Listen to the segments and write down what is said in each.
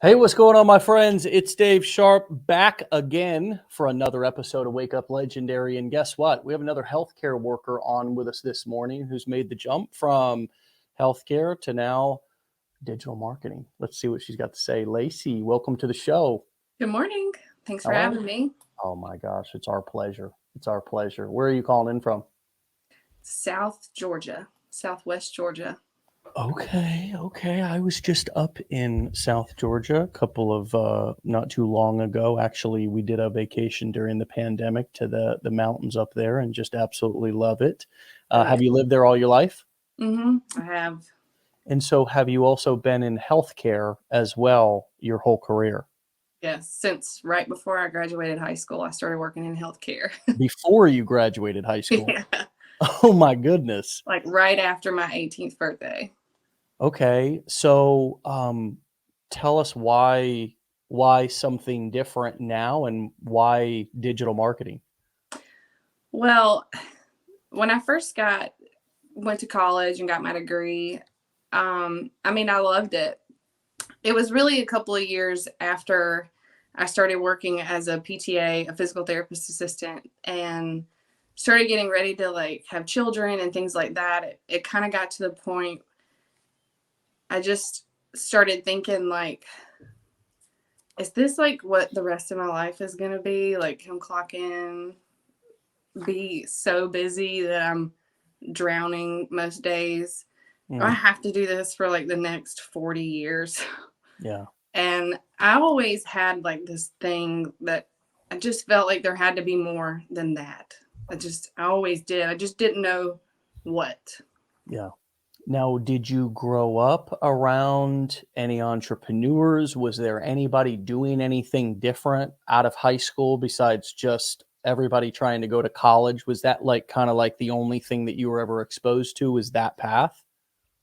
Hey, what's going on, my friends? It's Dave Sharpe back again for another episode of Wake Up Legendary. And guess what? We have another healthcare worker on with us this morning who's made the jump from healthcare to now digital marketing. Let's see what she's got to say. Lacey, welcome to the show. Good morning. Thanks for How are having you? me. Oh my gosh, it's our pleasure. It's our pleasure. Where are you calling in from? South Georgia, Southwest Georgia. Okay. I was just up in South Georgia a couple of not too long ago. Actually, we did a vacation during the pandemic to the mountains up there and just absolutely love it. Oh, yeah. Have you lived there all your life? I have. And so have you also been in healthcare as well your whole career? Yes. Since right before I graduated high school, I started working in healthcare. Before you graduated high school? Yeah. Oh my goodness. Like right after my 18th birthday. Okay. So tell us why something different now and why digital marketing? Well, when I first went to college and got my degree, I loved it. It was really a couple of years after I started working as a PTA, a physical therapist assistant, and started getting ready to like have children and things like that. It kind of got to the point I just started thinking like, is this like what the rest of my life is going to be? Like, I'm clocking, be so busy that I'm drowning most days. I have to do this for like the next 40 years. Yeah. And I always had like this thing that I just felt like there had to be more than that. I always did. I just didn't know what. Yeah. Now, did you grow up around any entrepreneurs? Was there anybody doing anything different out of high school besides just everybody trying to go to college? Was that like kind of like the only thing that you were ever exposed to was that path?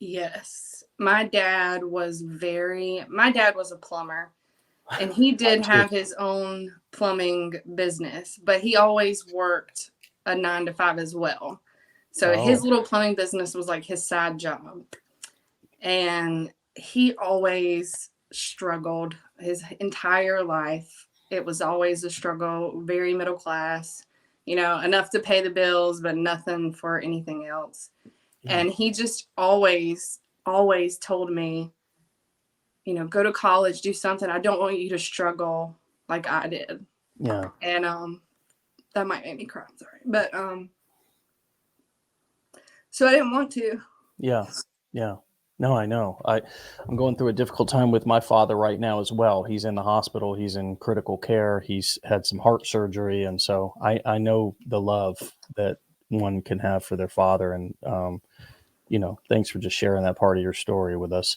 Yes. My dad was a plumber and he did Mine too. have his own plumbing business, but he always worked a 9 to 5 as well. So his Oh, little plumbing business was like his side job. And he always struggled his entire life. It was always a struggle, very middle class, enough to pay the bills, but nothing for anything else. yeah. And he just always told me, go to college, do something. I don't want you to struggle like I did. Yeah. And that might make me cry. I'm sorry. But so I didn't want to. Yeah. Yeah. No, I know. I'm going through a difficult time with my father right now as well. He's in the hospital. He's in critical care. He's had some heart surgery, and so I know the love that one can have for their father. And thanks for just sharing that part of your story with us.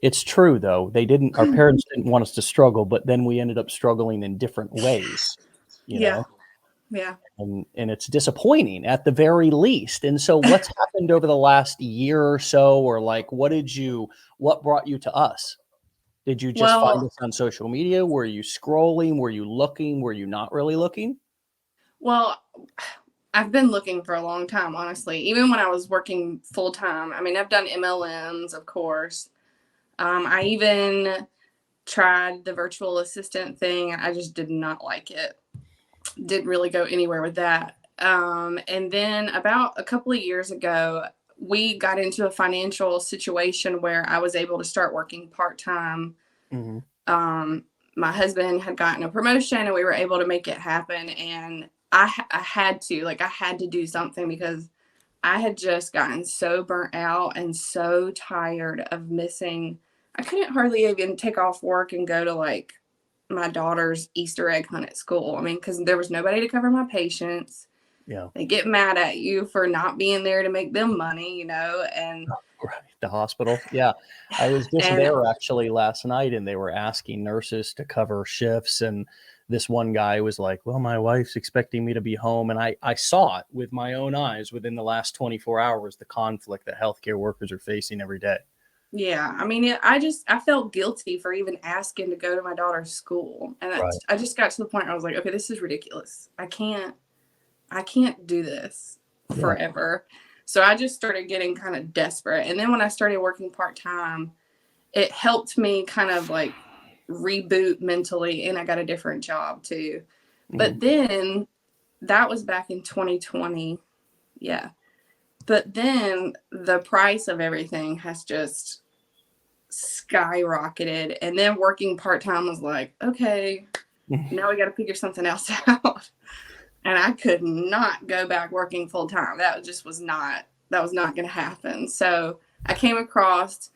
It's true though. Our parents didn't want us to struggle, but then we ended up struggling in different ways. You Yeah. know, Yeah. and it's disappointing at the very least. And so what's happened over the last year or so, or like what brought you to us? Did you just find Well, us on social media? Were you scrolling? Were you looking? Were you not really looking? well, I've been looking for a long time, honestly. Even when I was working full time. I mean, I've done MLMs, of course. I even tried the virtual assistant thing. I just did not like it. Didn't really go anywhere with that. And then about a couple of years ago, we got into a financial situation where I was able to start working part time. Mm-hmm. My husband had gotten a promotion and we were able to make it happen. And I had to do something because I had just gotten so burnt out and so tired of missing. I couldn't hardly even take off work and go to like my daughter's Easter egg hunt at school. I mean, because there was nobody to cover my patients. Yeah. They get mad at you for not being there to make them money, Right. The hospital. Yeah. I was just and there actually last night and they were asking nurses to cover shifts. And this one guy was like, well, my wife's expecting me to be home. And I saw it with my own eyes within the last 24 hours, the conflict that healthcare workers are facing every day. yeah, I mean, I felt guilty for even asking to go to my daughter's school, and Right. I just got to the point where I was like, okay, this is ridiculous. I can't do this Yeah. forever. So I just started getting kind of desperate. And then when I started working part time, it helped me kind of like reboot mentally, and I got a different job too. But then that was back in 2020. Yeah. But then the price of everything has just skyrocketed. And then working part time was like, okay, now we got to figure something else out. And I could not go back working full time. That just was not, that was not going to happen. So I came across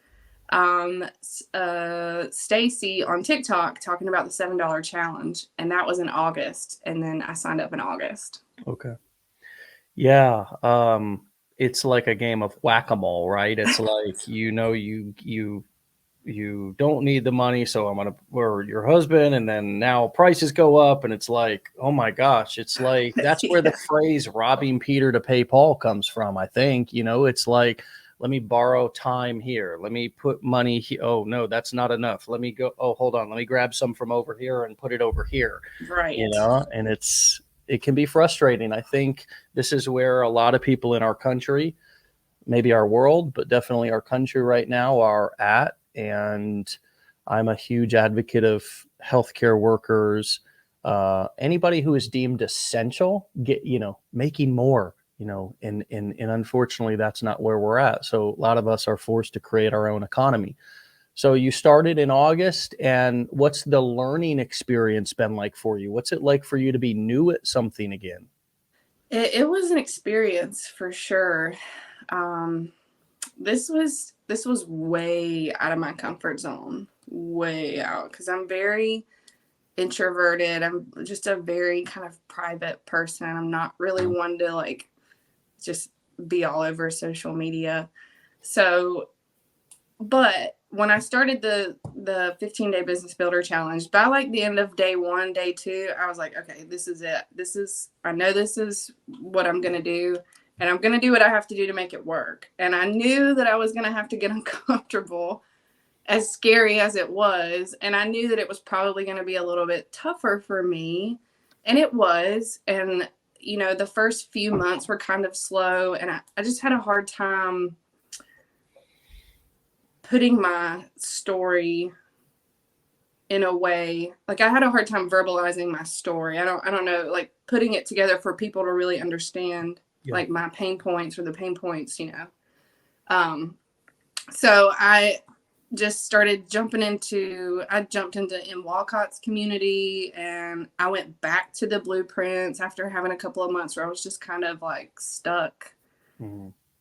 Stacy on TikTok talking about the $7 challenge, and that was in August. And then I signed up in August. Okay. Yeah. It's like a game of whack-a-mole, right? It's like, you don't need the money, so I'm gonna, or your husband, and then now prices go up, and it's like, oh my gosh, it's like that's where the phrase robbing Peter to pay Paul comes from. I think, it's like, let me borrow time here, let me put money here. Oh no, that's not enough. Let me go, oh hold on, let me grab some from over here and put it over here. Right. And it can be frustrating. I think this is where a lot of people in our country, maybe our world, but definitely our country right now are at. And I'm a huge advocate of healthcare workers, anybody who is deemed essential, making more, and unfortunately that's not where we're at. So a lot of us are forced to create our own economy. So you started in August, and what's the learning experience been like for you? What's it like for you to be new at something again? It was an experience for sure. This was way out of my comfort zone, way out, because I'm very introverted. I'm just a very kind of private person. I'm not really one to like just be all over social media. So, but when I started the 15-day business builder challenge, by like the end of day 1, day 2, I was like, okay, this is it. I know this is what I'm going to do, and I'm going to do what I have to do to make it work. And I knew that I was going to have to get uncomfortable, as scary as it was. And I knew that it was probably going to be a little bit tougher for me. And it was. And, the first few months were kind of slow. And I just had a hard time putting my story in a way, like I had a hard time verbalizing my story. I don't know, like putting it together for people to really understand, like my pain points or the pain points, So I just started jumped into M. Walcott's community, and I went back to the blueprints after having a couple of months where I was just kind of like stuck.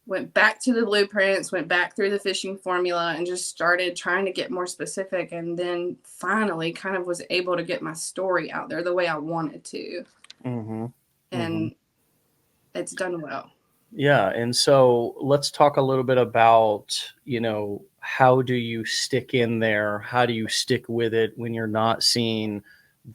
Went back to the blueprints, went back through the fishing formula, and just started trying to get more specific. And then finally kind of was able to get my story out there the way I wanted to. And it's done well. Yeah. And so let's talk a little bit about, how do you stick in there? How do you stick with it when you're not seeing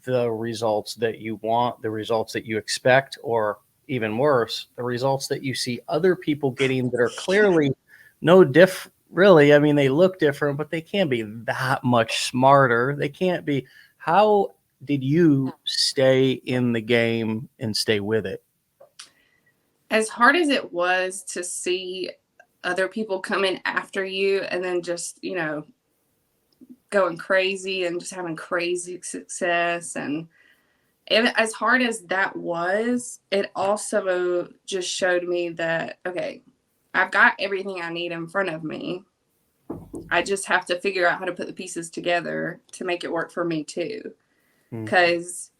the results that you want, the results that you expect, or even worse, the results that you see other people getting that are clearly no diff really. I mean, they look different, but they can't be that much smarter. They can't be. How did you stay in the game and stay with it? As hard as it was to see other people come in after you and then just, going crazy and just having crazy success, and as hard as that was, it also just showed me that, okay, I've got everything I need in front of me. I just have to figure out how to put the pieces together to make it work for me too. Because,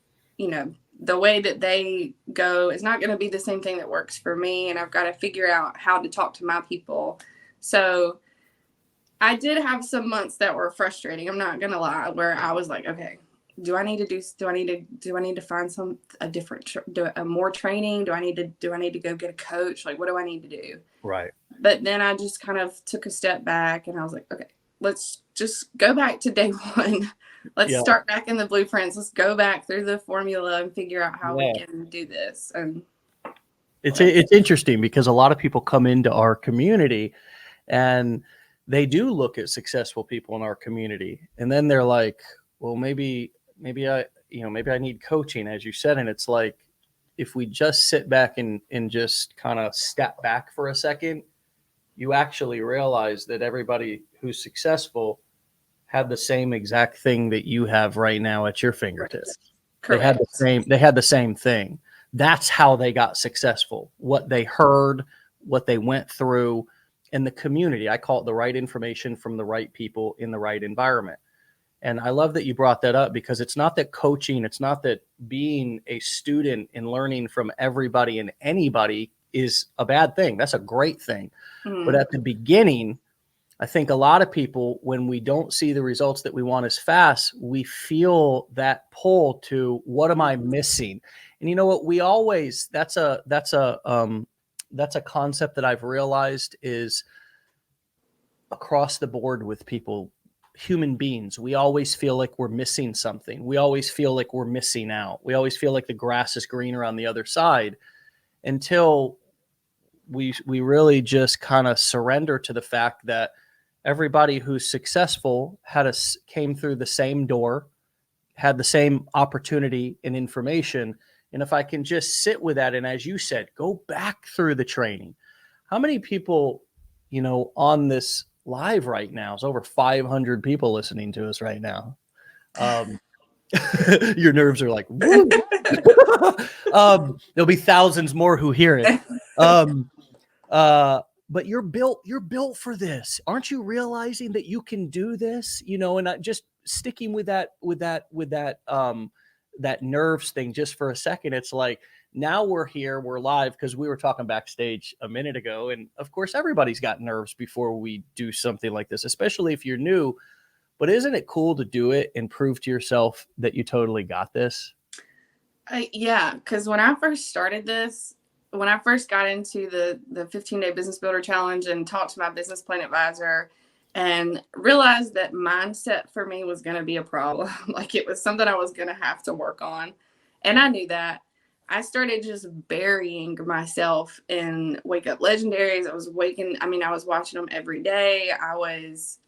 the way that they go is not going to be the same thing that works for me. And I've got to figure out how to talk to my people. So I did have some months that were frustrating. I'm not going to lie, where I was like, okay, do I need to find more training? Do I need to go get a coach? Like, what do I need to do? Right. But then I just kind of took a step back, and I was like, okay, let's just go back to day 1. Let's start back in the blueprints. Let's go back through the formula and figure out how we can do this. And it's interesting because a lot of people come into our community and they do look at successful people in our community, and then they're like, well, maybe I need coaching, as you said. And it's like, if we just sit back and just kind of step back for a second, you actually realize that everybody who's successful had the same exact thing that you have right now at your fingertips. Correct. They had the same thing. That's how they got successful. What they heard, what they went through, and the community. I call it the right information from the right people in the right environment. And I love that you brought that up, because it's not that coaching, it's not that being a student and learning from everybody and anybody is a bad thing. That's a great thing. But at the beginning, I think a lot of people, when we don't see the results that we want as fast, we feel that pull to, what am I missing? And you know what? We always, that's a concept that I've realized is across the board with people, human beings. We always feel like we're missing something. We always feel like we're missing out. We always feel like the grass is greener on the other side, until we really just kind of surrender to the fact that everybody who's successful came through the same door, had the same opportunity and information. And if I can just sit with that, and as you said, go back through the training. How many people, on this live right now, is over 500 people listening to us right now. Your nerves are like, woo. There'll be thousands more who hear it. But you're built for this. Aren't you realizing that you can do this? And not just sticking with that nerves thing just for a second. It's like, now we're here, we're live, because we were talking backstage a minute ago. And of course, everybody's got nerves before we do something like this, especially if you're new. But isn't it cool to do it and prove to yourself that you totally got this? Yeah, because when I first started this, when I first got into the 15-day business builder challenge and talked to my business plan advisor and realized that mindset for me was going to be a problem, like it was something I was going to have to work on. And I knew that. I started just burying myself in Wake Up Legendaries. I was watching them every day. I was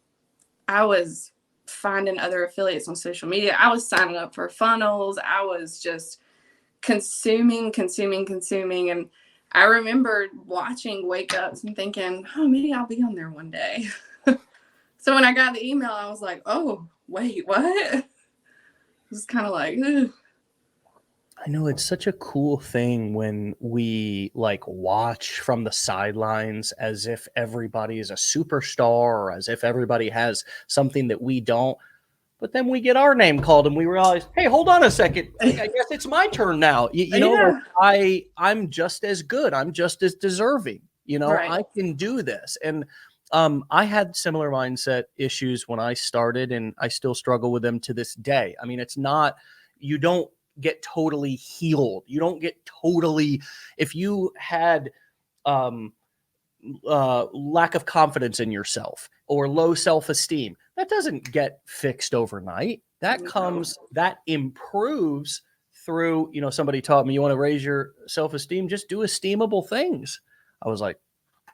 finding other affiliates on social media. I was signing up for funnels. I was just consuming. And I remember watching Wake Ups and thinking, oh, maybe I'll be on there one day. So when I got the email, I was like, oh, wait, what? It was kind of like, ugh. I know, it's such a cool thing when we watch from the sidelines as if everybody is a superstar, or as if everybody has something that we don't. But then we get our name called and we realize, hey, hold on a second. I guess it's my turn now. I'm just as good. I'm just as deserving. Right. I can do this. And I had similar mindset issues when I started, and I still struggle with them to this day. I mean, it's not, you don't get totally healed. You don't get totally, if you had lack of confidence in yourself or low self-esteem, that doesn't get fixed overnight. That that improves through, somebody taught me, you want to raise your self-esteem, just do esteemable things. I was like,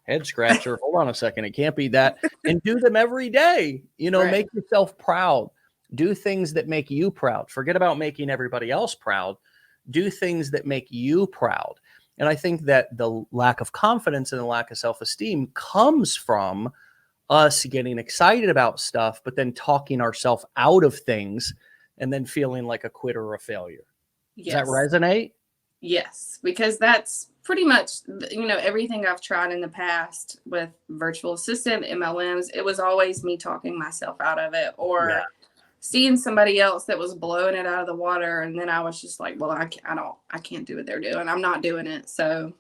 head scratcher. Hold on a second. It can't be that. And do them every day. Right. Make yourself proud. Do things that make you proud. Forget about making everybody else proud. Do things that make you proud. And I think that the lack of confidence and the lack of self-esteem comes from us getting excited about stuff, but then talking ourselves out of things and then feeling like a quitter or a failure. Yes. Does that resonate? Yes, because that's pretty much, everything I've tried in the past with virtual assistant, MLMs, it was always me talking myself out of it, or seeing somebody else that was blowing it out of the water. And then I was just like, well, I can't do what they're doing. I'm not doing it. So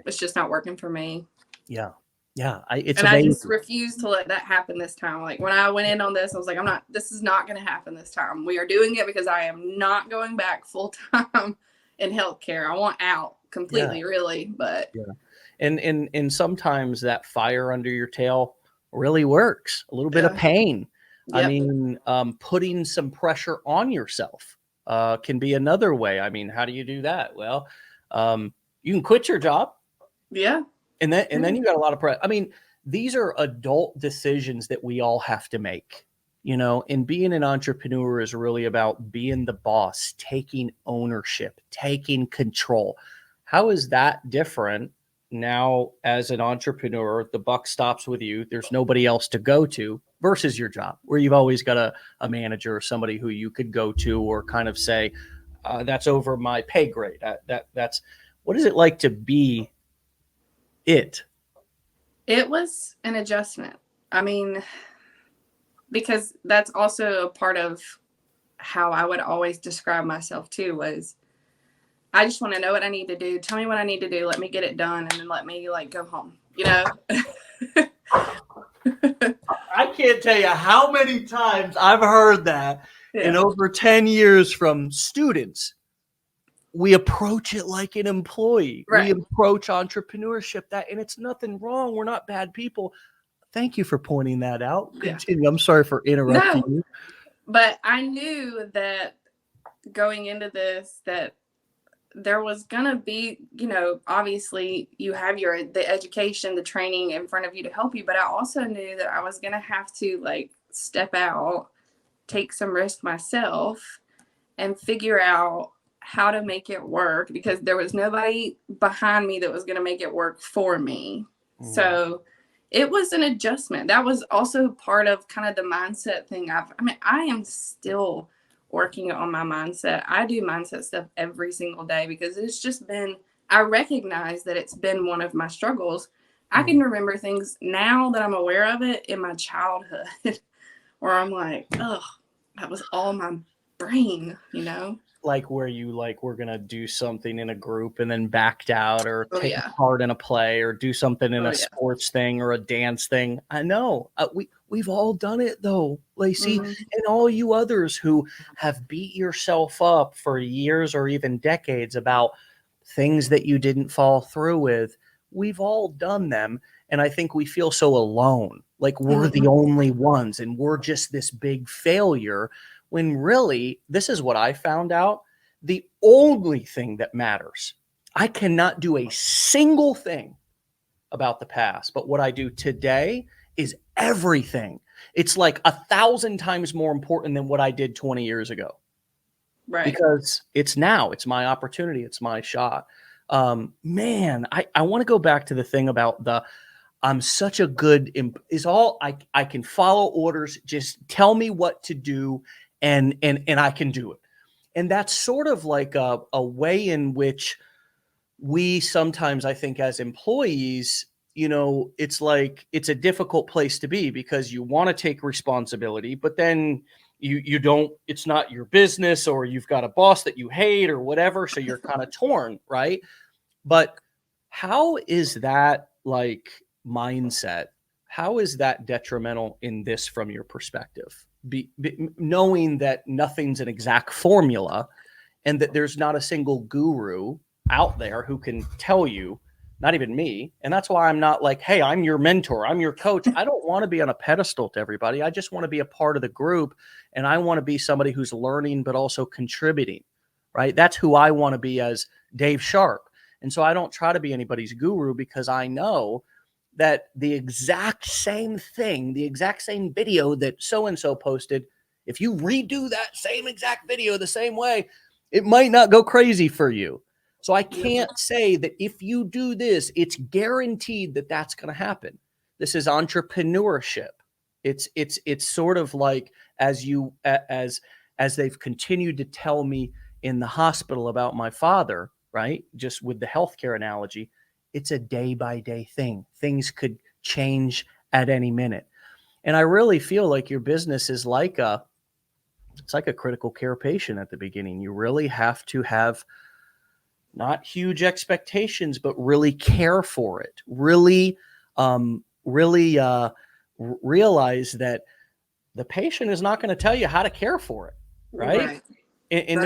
it's just not working for me. Yeah. Yeah. It's amazing. I just refused to let that happen this time. Like when I went in on this, I was like, this is not going to happen this time. We are doing it because I am not going back full time in healthcare. I want out completely, really. But and sometimes that fire under your tail really works. A little bit of pain. Yep. I mean, putting some pressure on yourself can be another way. I mean, how do you do that? Well, you can quit your job. Yeah. And then you got a lot of pressure. I mean, these are adult decisions that we all have to make, and being an entrepreneur is really about being the boss, taking ownership, taking control. How is that different now as an entrepreneur? The buck stops with you. There's nobody else to go to. versus your job, where you've always got a manager or somebody who you could go to or kind of say, that's over my pay grade. That's what is it like to be it? It was an adjustment. I mean, because that's also a part of how I would always describe myself too, was I just want to know what I need to do. Tell me what I need to do. Let me get it done. And then let me like go home, you know? I can't tell you how many times I've heard that in over 10 years from students. We approach it like an employee. Right. We approach entrepreneurship and it's nothing wrong. We're not bad people. Thank you for pointing that out. Continue. I'm sorry for interrupting you. But I knew that going into this, that there was going to be, you know, obviously you have the education, the training in front of you to help you. But I also knew that I was going to have to like step out, take some risk myself, and figure out how to make it work, because there was nobody behind me that was going to make it work for me. So it was an adjustment. That was also part of kind of the mindset thing. I am still working on my mindset. I do mindset stuff every single day because it's just been, I recognize that it's been one of my struggles. I can remember things now that I'm aware of it in my childhood where I'm like, oh, that was all my brain, you know? Like where you like, we're going to do something in a group and then backed out, or take part in a play, or do something in a sports thing or a dance thing. I know we've all done it though, Lacey, and all you others who have beat yourself up for years or even decades about things that you didn't follow through with. We've all done them. And I think we feel so alone, like we're the only ones and we're just this big failure. When really, this is what I found out. The only thing that matters, I cannot do a single thing about the past, but what I do today is everything. It's like 1,000 times more important than what I did 20 years ago. Right. Because it's now, it's my opportunity. It's my shot. Man, I want to go back to the thing about I'm such a good, is all I can follow orders. Just tell me what to do. And I can do it. And that's sort of like a way in which we sometimes, I think, as employees, you know, it's like it's a difficult place to be because you want to take responsibility, but then you don't, it's not your business, or you've got a boss that you hate or whatever. So you're kind of torn, right? But how is that like mindset? How is that detrimental in this from your perspective? Knowing that nothing's an exact formula and that there's not a single guru out there who can tell you, not even me. And that's why I'm not like, hey, I'm your mentor, I'm your coach. I don't want to be on a pedestal to everybody. I just want to be a part of the group. And I want to be somebody who's learning, but also contributing, right? That's who I want to be as Dave Sharpe. And so I don't try to be anybody's guru, because I know that the exact same thing, the exact same video that so-and-so posted, if you redo that same exact video the same way, it might not go crazy for you. So I can't say that if you do this, it's guaranteed that that's going to happen. This is entrepreneurship. It's sort of like as they've continued to tell me in the hospital about my father, right? Just with the healthcare analogy, it's a day by day thing. Things could change at any minute. And I really feel like your business is like it's like a critical care patient at the beginning. You really have to have not huge expectations, but really care for it. Really realize that the patient is not going to tell you how to care for it. Right. And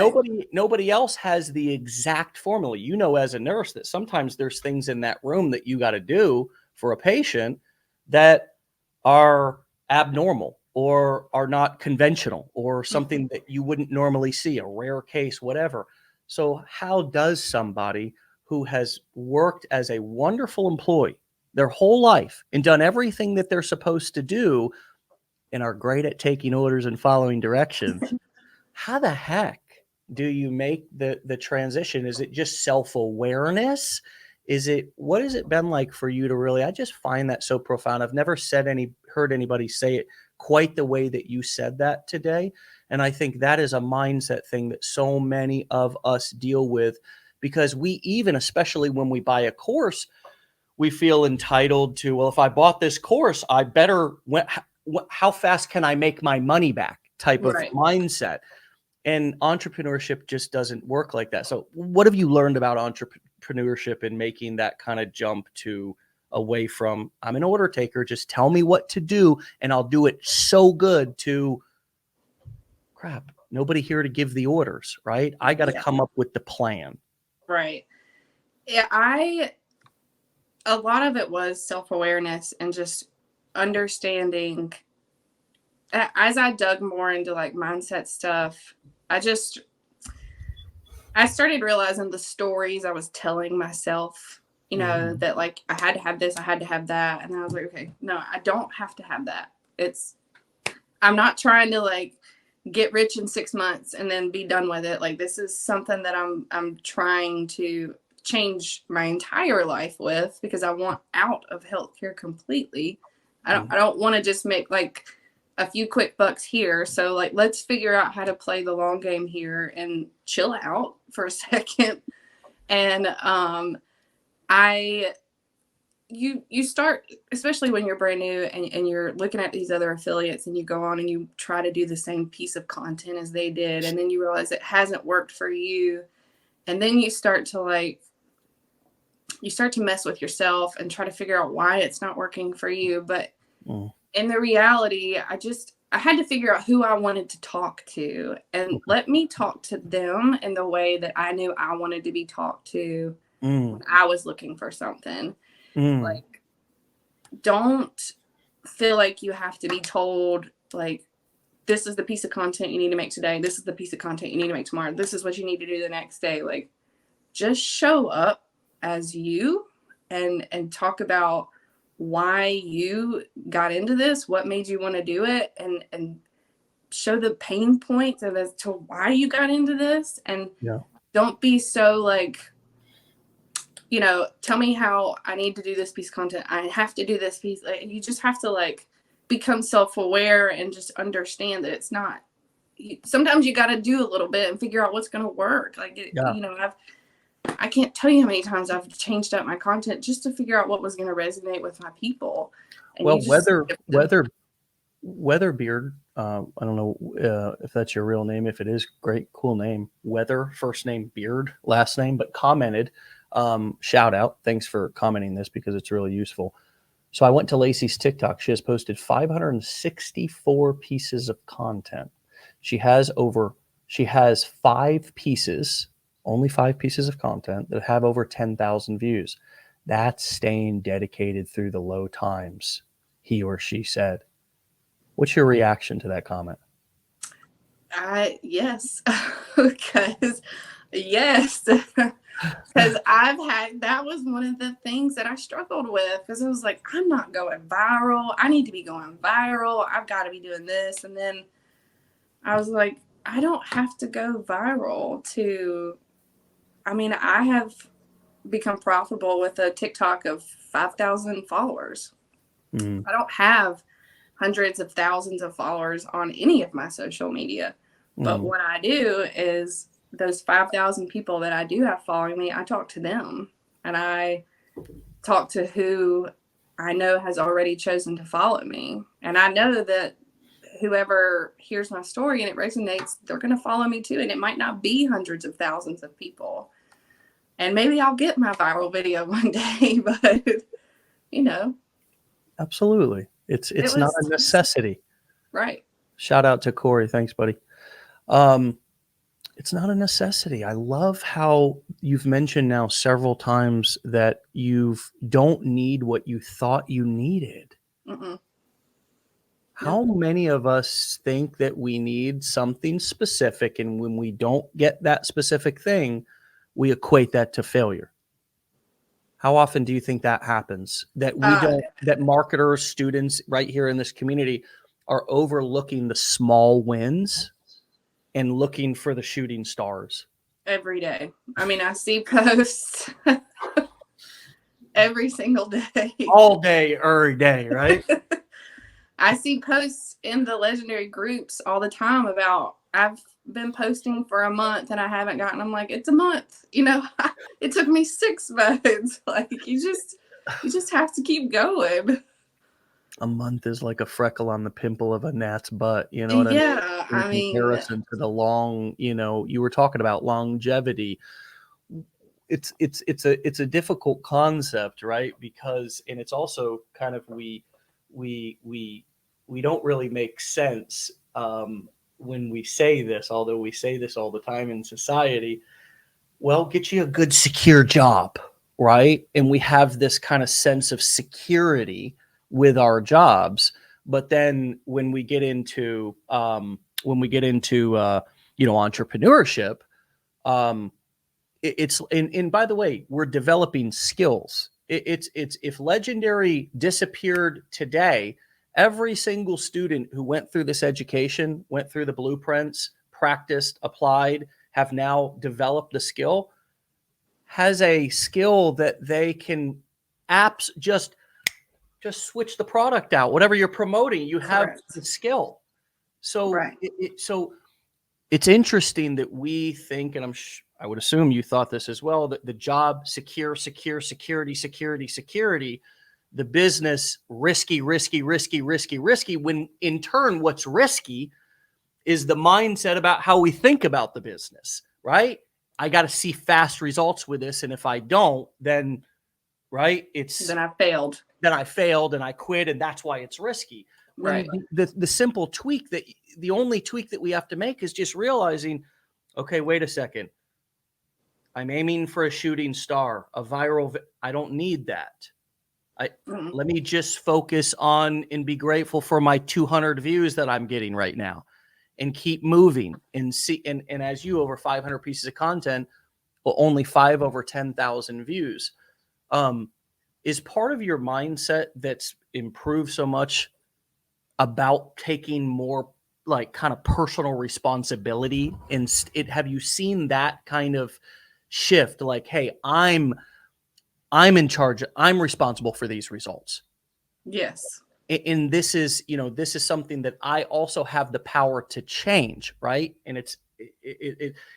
nobody else has the exact formula. You know, as a nurse, that sometimes there's things in that room that you got to do for a patient that are abnormal or are not conventional, or something that you wouldn't normally see, a rare case, whatever. So how does somebody who has worked as a wonderful employee their whole life and done everything that they're supposed to do and are great at taking orders and following directions, how the heck do you make the transition? Is it just self-awareness? What has it been like for you to really, I just find that so profound. I've never heard anybody say it quite the way that you said that today. And I think that is a mindset thing that so many of us deal with, because we even, especially when we buy a course, we feel entitled to, well, if I bought this course, I better, how fast can I make my money back type of mindset. And entrepreneurship just doesn't work like that. So what have you learned about entrepreneurship and making that kind of jump to away from, I'm an order taker, just tell me what to do and I'll do it so good, to crap, nobody here to give the orders, right? I got to come up with the plan. Right. Yeah, a lot of it was self-awareness and just understanding. As I dug more into like mindset stuff, I started realizing the stories I was telling myself, you know, that like I had to have this, I had to have that. And then I was like, okay, no, I don't have to have that. I'm not trying to like get rich in 6 months and then be done with it. Like, this is something that I'm trying to change my entire life with, because I want out of healthcare completely. I don't want to just make like a few quick bucks here. So like, let's figure out how to play the long game here and chill out for a second. And you start, especially when you're brand new and you're looking at these other affiliates and you go on and you try to do the same piece of content as they did. And then you realize it hasn't worked for you. And then you start to mess with yourself and try to figure out why it's not working for you. But in the reality, I had to figure out who I wanted to talk to and let me talk to them in the way that I knew I wanted to be talked to when I was looking for something. Like, don't feel like you have to be told, like, this is the piece of content you need to make today. This is the piece of content you need to make tomorrow. This is what you need to do the next day. Like, just show up as you and talk about why you got into this, what made you want to do it, and show the pain points and as to why you got into this. And don't be so like, you know, tell me how I need to do this piece of content. I have to do this piece. Like, you just have to like become self-aware and just understand that it's not, sometimes you got to do a little bit and figure out what's going to work. Like, you know, I can't tell you how many times I've changed up my content just to figure out what was going to resonate with my people. And well, Weatherbeard, I don't know if that's your real name. If it is, great, cool name. Weather, first name, Beard, last name, but commented, shout out. Thanks for commenting this because it's really useful. So I went to Lacey's TikTok. She has posted 564 pieces of content. She has only 5 pieces of content that have over 10,000 views. That's staying dedicated through the low times, he or she said. What's your reaction to that comment? Yes, because that was one of the things that I struggled with, because it was like, I'm not going viral. I need to be going viral. I've got to be doing this. And then I was like, I don't have to go viral I have become profitable with a TikTok of 5,000 followers. I don't have hundreds of thousands of followers on any of my social media. But what I do is those 5,000 people that I do have following me, I talk to them and I talk to who I know has already chosen to follow me. And I know that whoever hears my story and it resonates, they're going to follow me too. And it might not be hundreds of thousands of people. And maybe I'll get my viral video one day, but you know. Absolutely. It's not a necessity. Right. Shout out to Corey. Thanks, buddy. It's not a necessity. I love how you've mentioned now several times that you don't need what you thought you needed. How many of us think that we need something specific, and when we don't get that specific thing, we equate that to failure? How often do you think that happens? That that marketers, students right here in this community are overlooking the small wins and looking for the shooting stars? Every day. I see posts every single day. All day, every day, right? I see posts in the legendary groups all the time about I've been posting for a month and I haven't gotten. I'm like, it's a month. It took me 6 months. Like you just have to keep going. A month is like a freckle on the pimple of a gnat's butt. You know what I mean? Yeah, In I mean, comparison to the long, you were talking about longevity. It's a difficult concept, right? Because, and it's also kind of, we don't really make sense when we say this, although we say this all the time in society. Well, get you a good secure job, right? And we have this kind of sense of security with our jobs. But then when we get into entrepreneurship, it's and by the way, we're developing skills. It's if Legendary disappeared today, every single student who went through this education, went through the blueprints, practiced, applied, have now developed the skill, has a skill that they can apps just switch the product out. Whatever you're promoting, you have correct. the skill. So Right. so it's interesting that we think, and I would assume you thought this as well, that the job security, the business risky, when in turn what's risky is the mindset about how we think about the business, right? I got to see fast results with this, and if I don't, then right, Then I failed. then I failed and I quit, and that's why it's risky. When Right. the simple tweak, that the only tweak that we have to make is just realizing, okay, wait a second. I'm aiming for a shooting star, a viral. I don't need that. Let me just focus on and be grateful for my 200 views that I'm getting right now, and keep moving and see. And as you, over 500 pieces of content, well, only 5 over 10,000 views. Is part of your mindset that's improved so much about taking more like kind of personal responsibility, and have you seen that kind of shift, like, hey, I'm in charge, I'm responsible for these results, Yes. and this is something that I also have the power to change, right? And it's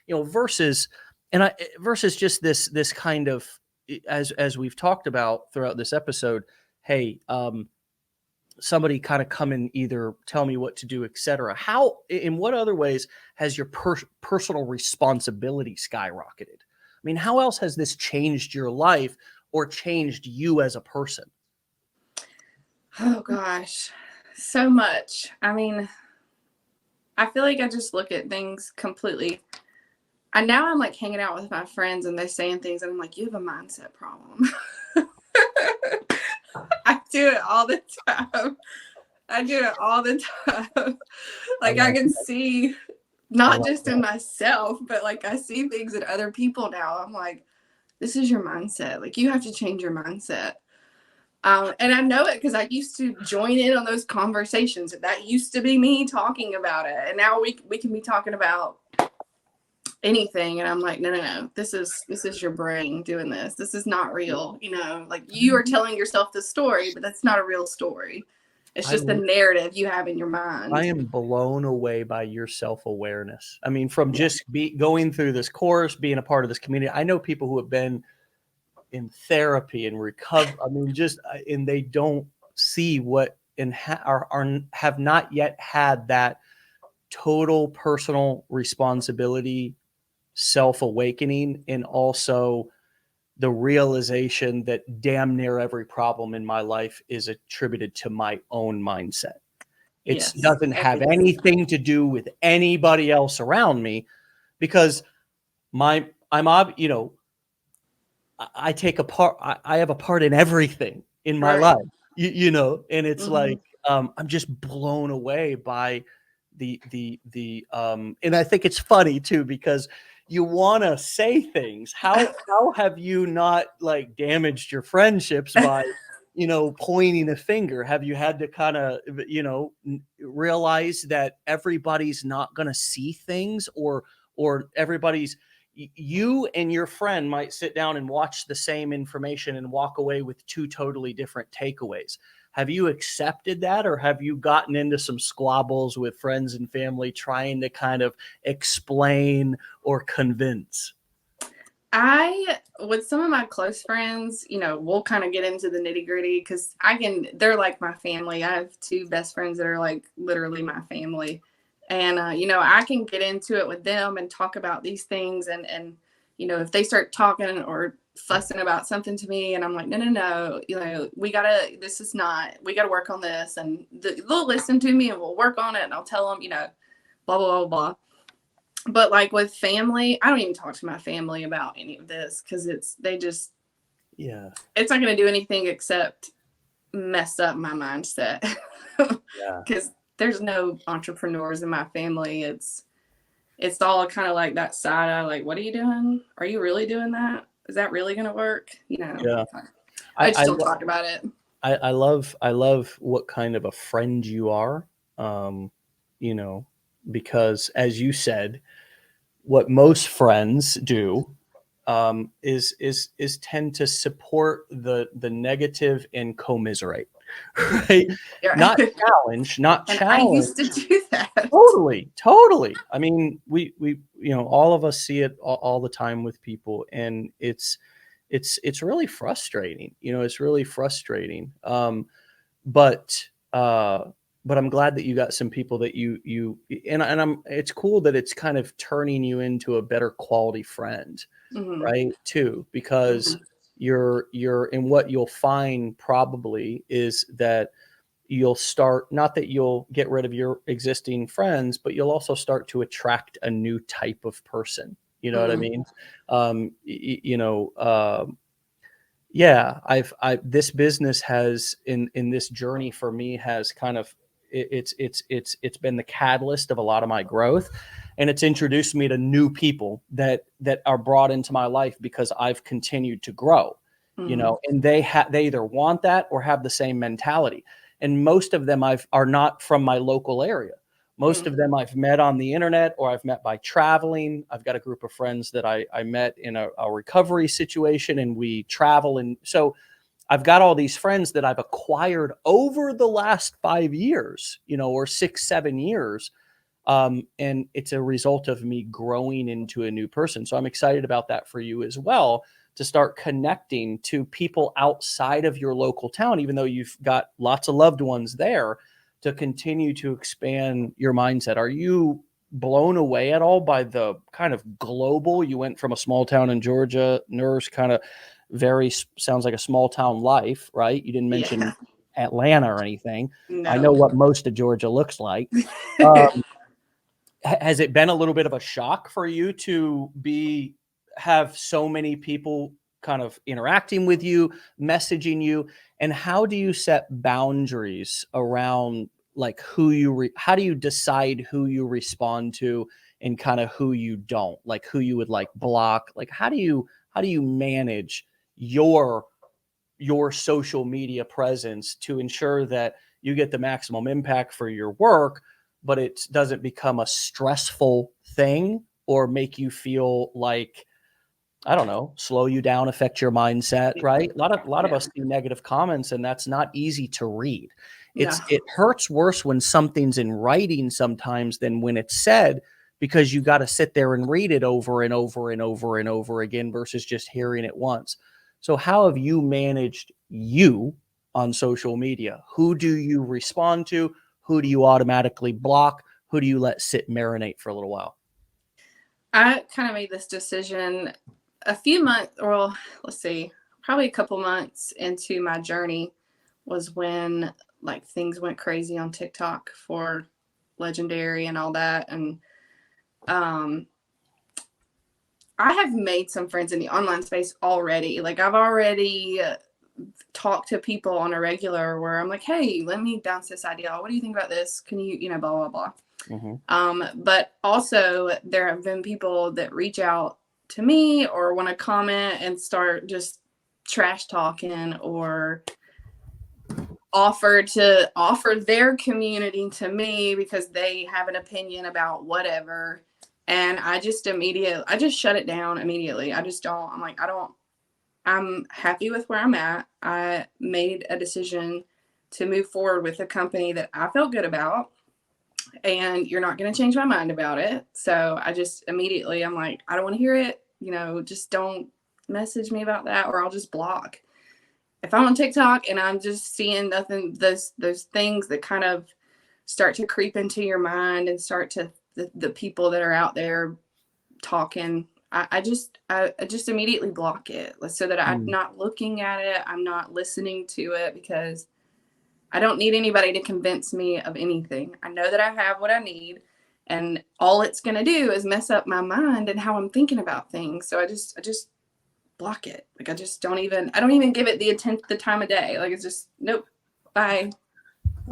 versus, versus just this kind of, as we've talked about throughout this episode, hey, somebody kind of come and either tell me what to do, etc. How, in what other ways has your personal responsibility skyrocketed? I mean, how else has this changed your life or changed you as a person? Oh gosh, so much. I mean, I feel like I just look at things completely. And now I'm like hanging out with my friends and they're saying things and I'm like, you have a mindset problem. I do it all the time. I do it all the time. Like I can see not just in myself, but like I see things in other people now. I'm like, this is your mindset. Like you have to change your mindset. And I know it because I used to join in on those conversations. That used to be me talking about it. And now we can be talking about anything. And I'm like, no. This is your brain doing this. This is not real. Like you are telling yourself the story, but that's not a real story. It's just the narrative you have in your mind. I am blown away by your self-awareness. I mean, from just going through this course, being a part of this community. I know people who have been in therapy and recover. I mean, and they don't see what, and have not yet had that total personal responsibility, self-awakening, and also the realization that damn near every problem in my life is attributed to my own mindset. It doesn't have anything to do with anybody else around me, because I take a part. I have a part in everything in my life, and it's like, I'm just blown away by the and I think it's funny too, because you want to say things. How have you not like damaged your friendships by pointing a finger? Have you had to kind of realize that everybody's not going to see things, or you and your friend might sit down and watch the same information and walk away with 2 totally different takeaways? Have you accepted that, or have you gotten into some squabbles with friends and family trying to kind of explain or convince? With some of my close friends, we'll kind of get into the nitty gritty because they're like my family. I have two best friends that are like literally my family. And, I can get into it with them and talk about these things. And, if they start talking or fussing about something to me and I'm like, no, we gotta work on this. And they'll listen to me and we'll work on it. And I'll tell them, blah, blah, blah, blah. But like with family, I don't even talk to my family about any of this because it's Yeah. not going to do anything except mess up my mindset. Yeah. Because there's no entrepreneurs in my family. It's all kind of like that side eye, like, what are you doing? Are you really doing that? Is that really going to work? Yeah. I just don't talk about it. I love what kind of a friend you are. Because as you said, what most friends do is tend to support the negative and commiserate, right? Yeah. Not challenge, And I used to do that. Totally. I mean, we all of us see it all the time with people, and it's really frustrating. It's really frustrating. But I'm glad that you got some people that it's cool that it's kind of turning you into a better quality friend, Mm-hmm. right? Too, because and what you'll find probably is that you'll start, not that you'll get rid of your existing friends, but you'll also start to attract a new type of person. You know what I mean? Yeah, this business has in this journey for me has kind of it's been the catalyst of a lot of my growth, and it's introduced me to new people that are brought into my life because I've continued to grow, and they either want that or have the same mentality. And most of them are not from my local area. Most of them I've met on the internet or I've met by traveling. I've got a group of friends that I met in a recovery situation, and we travel. And so I've got all these friends that I've acquired over the last 5 years, or 6, 7 years. And it's a result of me growing into a new person. So I'm excited about that for you as well, to start connecting to people outside of your local town, even though you've got lots of loved ones there, to continue to expand your mindset. Are you blown away at all by the kind of global? You went from a small town in Georgia, nurse, kind of sounds like a small town life, right? You didn't mention Atlanta or anything. No. I know what most of Georgia looks like. Has it been a little bit of a shock for you to have so many people kind of interacting with you, messaging you? And how do you set boundaries around like how do you decide who you respond to and kind of who you don't, like who you would like block? Like how do you manage your social media presence to ensure that you get the maximum impact for your work, but it doesn't become a stressful thing or make you feel like, I don't know, slow you down, affect your mindset, right? A lot of us see negative comments, and that's not easy to read. It hurts worse when something's in writing sometimes than when it's said, because you got to sit there and read it over and over and over and over again versus just hearing it once. So how have you managed you on social media? Who do you respond to? Who do you automatically block? Who do you let sit marinate for a little while? I kind of made this decision a few months, or let's see, probably a couple months into my journey was when like things went crazy on TikTok for Legendary and all that. And I have made some friends in the online space already. Like I've already talked to people on a regular where I'm like, hey, let me bounce this idea. What do you think about this? Can you, blah, blah, blah. But also there have been people that reach out to me or want to comment and start just trash talking or offer their community to me because they have an opinion about whatever. And I just shut it down immediately. I'm like, I'm happy with where I'm at. I made a decision to move forward with a company that I felt good about, and you're not going to change my mind about it. So I just immediately, I'm like, I don't want to hear it. You know, just don't message me about that, or I'll just block. If I'm on TikTok and I'm just seeing nothing, those things that kind of start to creep into your mind and start to the people that are out there talking, I just immediately block it, so that I'm not looking at it. I'm not listening to it, because I don't need anybody to convince me of anything. I know that I have what I need, and all it's going to do is mess up my mind and how I'm thinking about things. So I just block it. Like, I don't even give it the time of day. Like, it's just, nope, bye.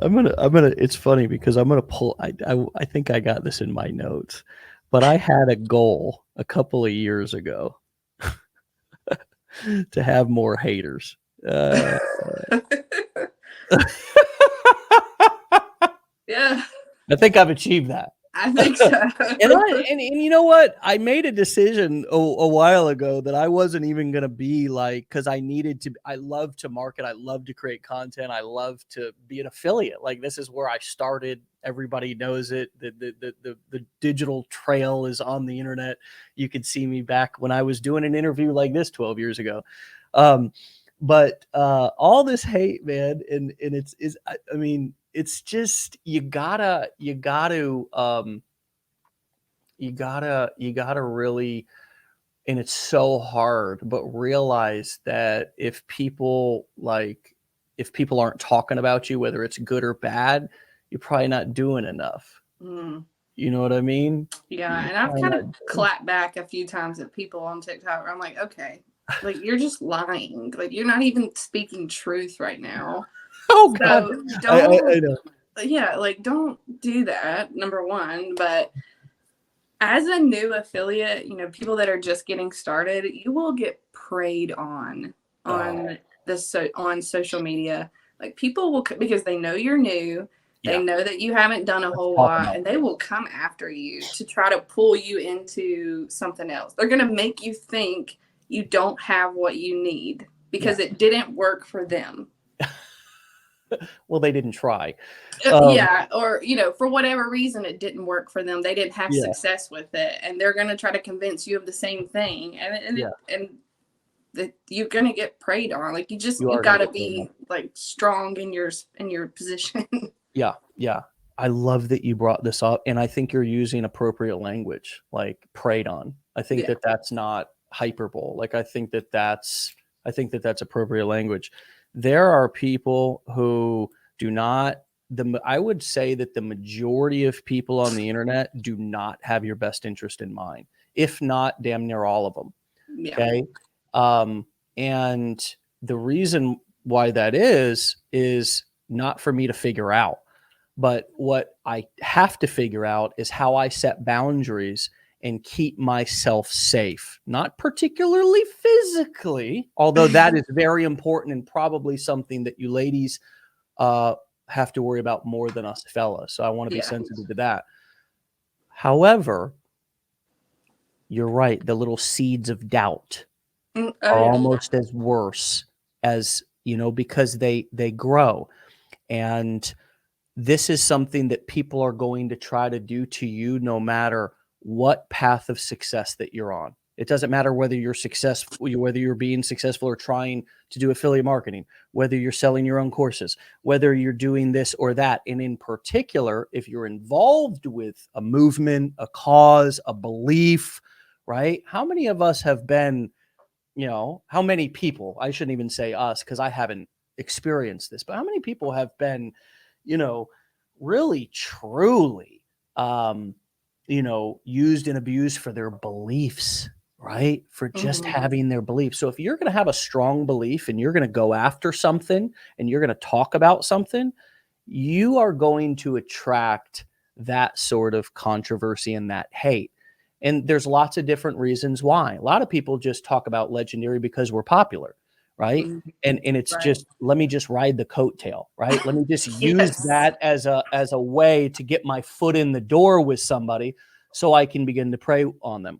It's funny because I'm going to pull, I think I got this in my notes, but I had a goal a couple of years ago to have more haters. Yeah, I think I've achieved that. I think so. and you know what? I made a decision a while ago that I wasn't even going to be like, because I love to market. I love to create content. I love to be an affiliate. Like, this is where I started. Everybody knows it. The digital trail is on the internet. You could see me back when I was doing an interview like this 12 years ago. But all this hate, man, and I mean, it's just, you gotta really, and it's so hard, but realize that if people aren't talking about you, whether it's good or bad, you're probably not doing enough. You know what I mean? Yeah, and I've kind of clapped back a few times at people on TikTok where I'm like, okay, like, you're just lying. Like, you're not even speaking truth right now. Oh, God. I know. Yeah, like, don't do that, number one. But as a new affiliate, you know, people that are just getting started, you will get preyed on social media. Like, people will, because they know you're new. They know that you haven't done a whole lot, and they will come after you to try to pull you into something else. They're going to make you think you don't have what you need because it didn't work for them. Well, they didn't try. Or, you know, for whatever reason, it didn't work for them. They didn't have success with it, and they're going to try to convince you of the same thing. And you're going to get preyed on. Like, you got to be like strong in your position. Yeah. I love that you brought this up, and I think you're using appropriate language, like preyed on. I think that that's not hyperbole. Like, I think that that's appropriate language. There are people who do not, I would say that the majority of people on the internet do not have your best interest in mind, if not damn near all of them. Yeah. Okay. And the reason why that is not for me to figure out, but what I have to figure out is how I set boundaries and keep myself safe, not particularly physically, although that is very important and probably something that you ladies have to worry about more than us fellas. So I want to be sensitive to that. However, you're right. The little seeds of doubt are almost as worse as, you know, because they grow. And this is something that people are going to try to do to you no matter what path of success that you're on. It doesn't matter whether you're successful, whether you're being successful or trying to do affiliate marketing, whether you're selling your own courses, whether you're doing this or that. And in particular, if you're involved with a movement, a cause, a belief, right? How many of us have been, you know, how many people, I shouldn't even say us because I haven't experienced this, but how many people have been, you know, really, truly, you know, used and abused for their beliefs, right? For just having their beliefs. So if you're going to have a strong belief and you're going to go after something and you're going to talk about something, you are going to attract that sort of controversy and that hate. And there's lots of different reasons why. A lot of people just talk about Legendary because we're popular, right? And it's just, let me just ride the coattail, right? Let me just use that as a way to get my foot in the door with somebody so I can begin to prey on them.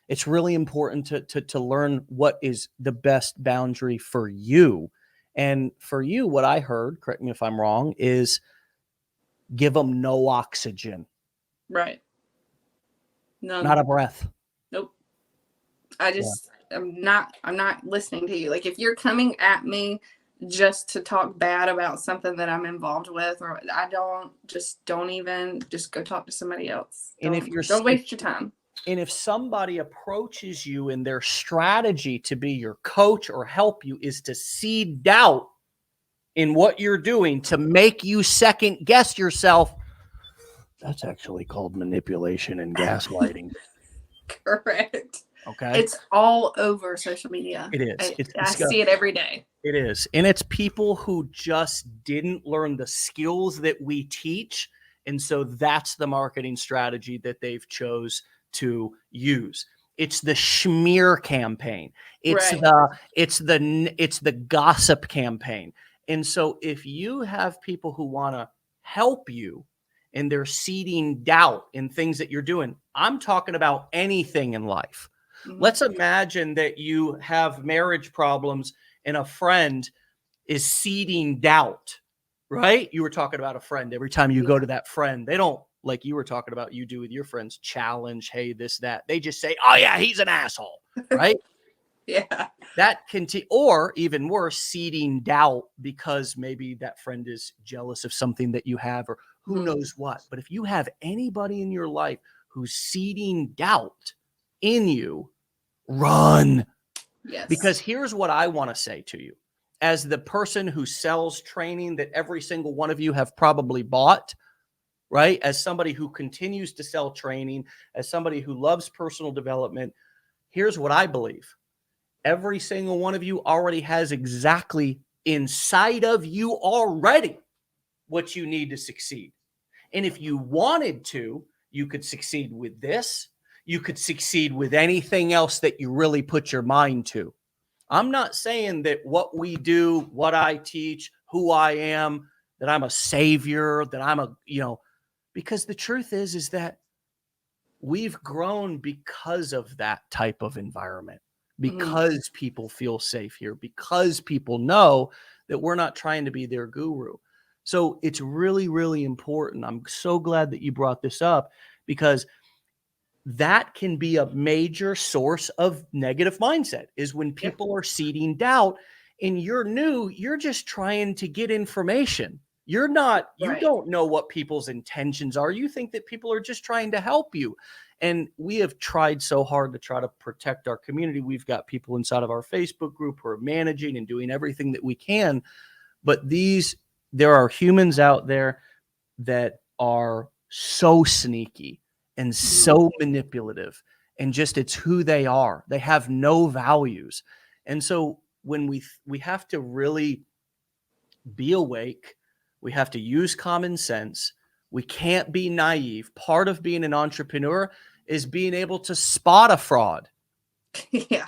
It's really important to learn what is the best boundary for you And for you, what I heard, correct me if I'm wrong, is give them no oxygen. Right. None. Not a breath. Nope. I'm not listening to you. Like, if you're coming at me just to talk bad about something that I'm involved with, or don't even, just go talk to somebody else. Don't waste your time. And if somebody approaches you and their strategy to be your coach or help you is to seed doubt in what you're doing to make you second guess yourself, that's actually called manipulation and gaslighting. Correct. Okay. It's all over social media. It is. I see it every day. It is. And it's people who just didn't learn the skills that we teach. And so that's the marketing strategy that they've chose to use. It's the schmear campaign. It's the gossip campaign. And so if you have people who want to help you and they're seeding doubt in things that you're doing, I'm talking about anything in life. Mm-hmm. Let's imagine that you have marriage problems and a friend is seeding doubt, right? You were talking about a friend. Every time you go to that friend, they don't, like you were talking about, you do with your friends, challenge, hey, this, that. They just say, oh yeah, he's an asshole, right? Yeah. That or even worse, seeding doubt because maybe that friend is jealous of something that you have or who knows what. But if you have anybody in your life who's seeding doubt in you, run. Yes. Because here's what I want to say to you. As the person who sells training that every single one of you have probably bought, right? As somebody who continues to sell training, as somebody who loves personal development, here's what I believe. Every single one of you already has exactly inside of you already what you need to succeed. And if you wanted to, you could succeed with this. You could succeed with anything else that you really put your mind to. I'm not saying that what we do, what I teach, who I am, that I'm a savior, that I'm because the truth is that we've grown because of that type of environment, because people feel safe here, because people know that we're not trying to be their guru. So it's really, really important. I'm so glad that you brought this up because that can be a major source of negative mindset is when people are seeding doubt and you're new, you're just trying to get information. You're not, you don't know what people's intentions are. You think that people are just trying to help you. And we have tried so hard to try to protect our community. We've got people inside of our Facebook group who are managing and doing everything that we can. But there are humans out there that are so sneaky and so manipulative, and just it's who they are. They have no values. And so when we have to really be awake, we have to use common sense. We can't be naive. Part of being an entrepreneur is being able to spot a fraud. Yeah.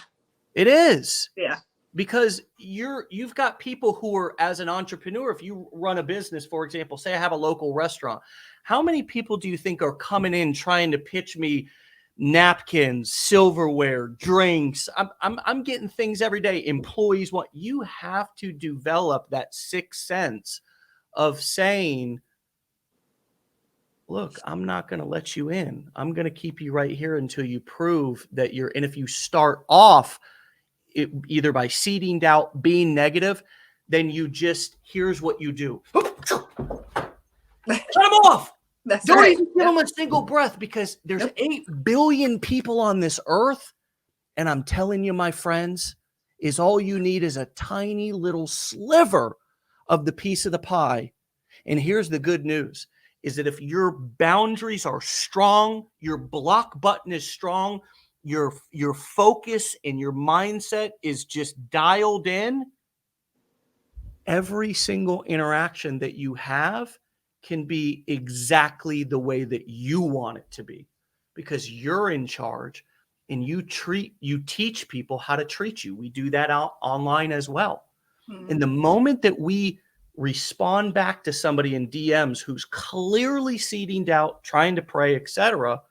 It is. Yeah. Because you've got people who are, as an entrepreneur, if you run a business, for example, say I have a local restaurant, how many people do you think are coming in trying to pitch me napkins, silverware, drinks? I'm getting things every day. Employees you have to develop that sixth sense of saying, look, I'm not going to let you in. I'm going to keep you right here until you prove that and if you start off either by seeding doubt, being negative, then here's what you do. Cut them off. Don't even give them a single breath because there's 8 billion people on this earth. And I'm telling you, my friends, is all you need is a tiny little sliver of the piece of the pie. And here's the good news is that if your boundaries are strong, your block button is strong, your focus and your mindset is just dialed in, every single interaction that you have can be exactly the way that you want it to be because you're in charge and you teach people how to treat you. We do that out online as well. And the moment that we respond back to somebody in DMs who's clearly seeding doubt, trying to pray, etc.,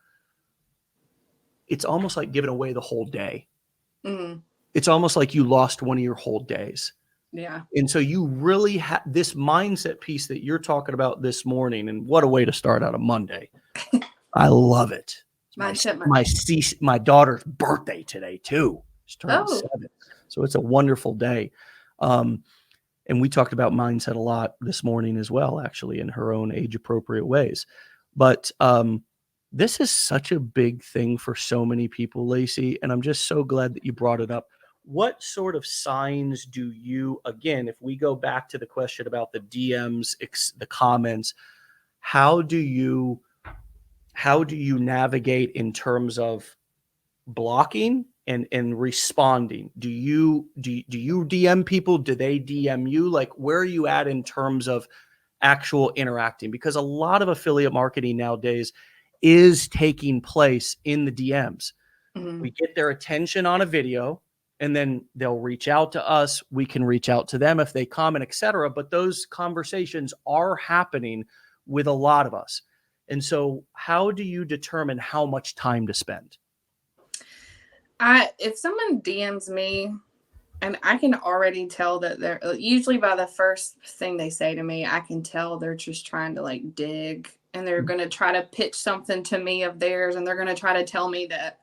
it's almost like giving away the whole day. It's almost like you lost one of your whole days Yeah. And so you really have this mindset piece that you're talking about this morning, and what a way to start out a Monday. I love it. Mindset My daughter's birthday today too. She's turning Oh, 7. So it's a wonderful day. And we talked about mindset a lot this morning as well, actually, in her own age appropriate ways. But this is such a big thing for so many people, Lacey. And I'm just so glad that you brought it up. What sort of signs do you, again, if we go back to the question about the DMs, the comments, how do you navigate in terms of blocking and responding? Do you DM people? Do they DM you? Like, where are you at in terms of actual interacting? Because a lot of affiliate marketing nowadays is taking place in the DMs. We get their attention on a video, and then they'll reach out to us. We can reach out to them if they comment, etc. But those conversations are happening with a lot of us. And so how do you determine how much time to spend? if someone DMs me and I can already tell that they're usually by the first thing they say to me, I can tell they're just trying to like dig and they're going to try to pitch something to me of theirs. And they're going to try to tell me that,